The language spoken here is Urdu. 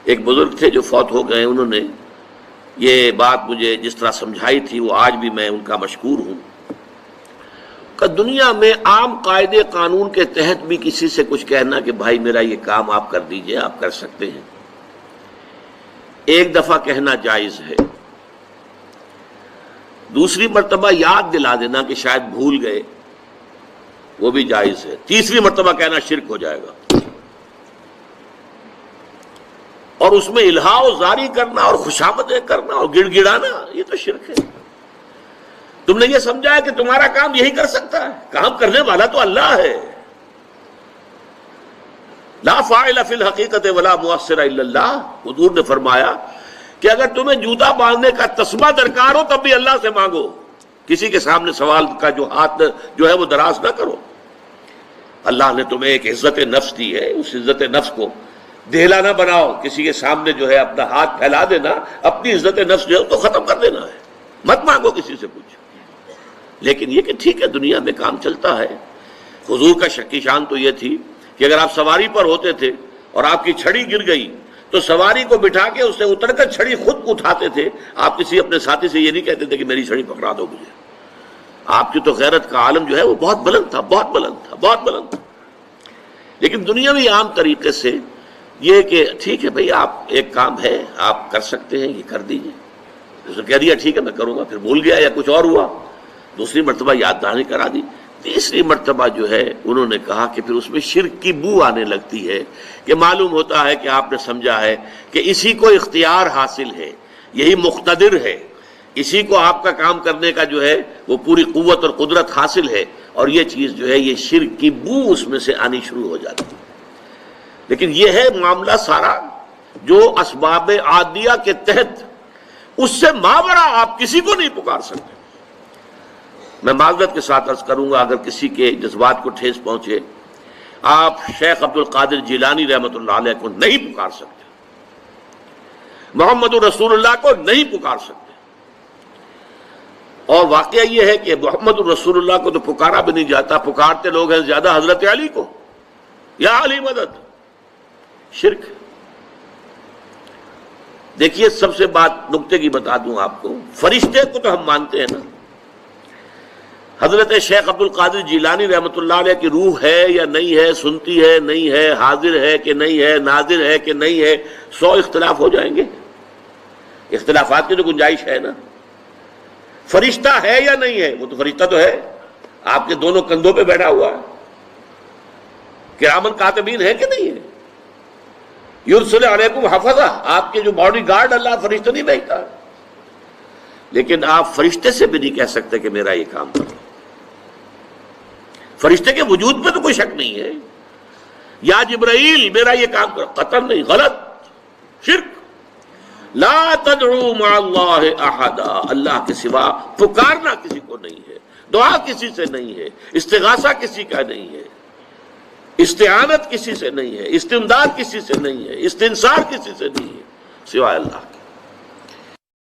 ایک بزرگ تھے جو فوت ہو گئے، انہوں نے یہ بات مجھے جس طرح سمجھائی تھی وہ آج بھی میں ان کا مشکور ہوں کہ دنیا میں عام قاعدے قانون کے تحت بھی کسی سے کچھ کہنا کہ بھائی میرا یہ کام آپ کر دیجئے، آپ کر سکتے ہیں، ایک دفعہ کہنا جائز ہے، دوسری مرتبہ یاد دلا دینا کہ شاید بھول گئے وہ بھی جائز ہے، تیسری مرتبہ کہنا شرک ہو جائے گا، اور اس میں الہا و زاری کرنا اور خوشامدیں کرنا اور گڑ گڑانا یہ تو شرک ہے۔ تم نے یہ سمجھا ہے کہ تمہارا کام یہی کر سکتا ہے، کام کرنے والا تو اللہ ہے۔ لا فاعل فی الحقیقت ولا مؤثر الا اللہ، حضور نے فرمایا کہ اگر تمہیں جوتا باندھنے کا تسمہ درکار ہو تب بھی اللہ سے مانگو، کسی کے سامنے سوال کا جو ہاتھ جو ہے وہ دراز نہ کرو۔ اللہ نے تمہیں ایک عزت نفس دی ہے، اس عزت نفس کو دہلا نہ بناؤ، کسی کے سامنے جو ہے اپنا ہاتھ پھیلا دینا، اپنی عزت نفس جو ہے اس کو ختم کر دینا ہے، مت مانگو کسی سے کچھ۔ لیکن یہ کہ ٹھیک ہے دنیا میں کام چلتا ہے۔ حضور کا شکی شان تو یہ تھی کہ اگر آپ سواری پر ہوتے تھے اور آپ کی چھڑی گر گئی تو سواری کو بٹھا کے اس سے اتر کر چھڑی خود اٹھاتے تھے، آپ کسی اپنے ساتھی سے یہ نہیں کہتے تھے کہ میری چھڑی پکڑا دو مجھے۔ آپ کی تو غیرت کا عالم جو ہے وہ بہت بلند تھا، بہت بلند تھا، بہت بلند تھا۔ لیکن دنیاوی عام طریقے سے یہ کہ ٹھیک ہے بھئی آپ ایک کام ہے آپ کر سکتے ہیں، یہ کر دیجئے، اس نے کہہ دیا ٹھیک ہے میں کروں گا، پھر بھول گیا یا کچھ اور ہوا، دوسری مرتبہ یاد دہانی کرا دی، تیسری مرتبہ جو ہے انہوں نے کہا کہ پھر اس میں شرک کی بو آنے لگتی ہے کہ معلوم ہوتا ہے کہ آپ نے سمجھا ہے کہ اسی کو اختیار حاصل ہے، یہی مقتدر ہے، اسی کو آپ کا کام کرنے کا جو ہے وہ پوری قوت اور قدرت حاصل ہے، اور یہ چیز جو ہے یہ شرک کی بو اس میں سے آنی شروع ہو جاتی ہے۔ لیکن یہ ہے معاملہ سارا جو اسباب عادیہ کے تحت، اس سے ماورا آپ کسی کو نہیں پکار سکتے۔ میں معذرت کے ساتھ عرض کروں گا اگر کسی کے جذبات کو ٹھیس پہنچے، آپ شیخ عبد القادر جیلانی رحمۃ اللہ علیہ کو نہیں پکار سکتے، محمد رسول اللہ کو نہیں پکار سکتے، اور واقعہ یہ ہے کہ محمد رسول اللہ کو تو پکارا بھی نہیں جاتا، پکارتے لوگ ہیں زیادہ حضرت علی کو، یا علی مدد، شرک۔ دیکھیے سب سے بات نکتے کی بتا دوں آپ کو، فرشتے کو تو ہم مانتے ہیں نا، حضرت شیخ عبد القادر جیلانی رحمۃ اللہ علیہ کی روح ہے یا نہیں ہے، سنتی ہے نہیں ہے، حاضر ہے کہ نہیں ہے، ناظر ہے کہ نہیں ہے، 100 اختلاف ہو جائیں گے، اختلافات کی تو گنجائش ہے نا۔ فرشتہ ہے یا نہیں ہے، وہ تو فرشتہ تو ہے، آپ کے دونوں کندھوں پہ بیٹھا ہوا ہے، کرامن کاتبین ہے کہ نہیں ہے، یرسل علیکم حفظہ، آپ کے جو باڈی گارڈ اللہ فرشتہ نہیں بھیجتا، لیکن آپ فرشتے سے بھی نہیں کہہ سکتے کہ میرا یہ کام کرو۔ فرشتے کے وجود پہ تو کوئی شک نہیں ہے، یا جبرائیل میرا یہ کام کرو، قطعاً نہیں، غلط، شرک۔ لا تدعو مع اللہ احدا، اللہ کے سوا پکارنا کسی کو نہیں ہے، دعا کسی سے نہیں ہے، استغاثہ کسی کا نہیں ہے، استعانت کسی سے نہیں ہے، استمداد کسی سے نہیں ہے، استنصار کسی سے نہیں ہے سوائے اللہ کے۔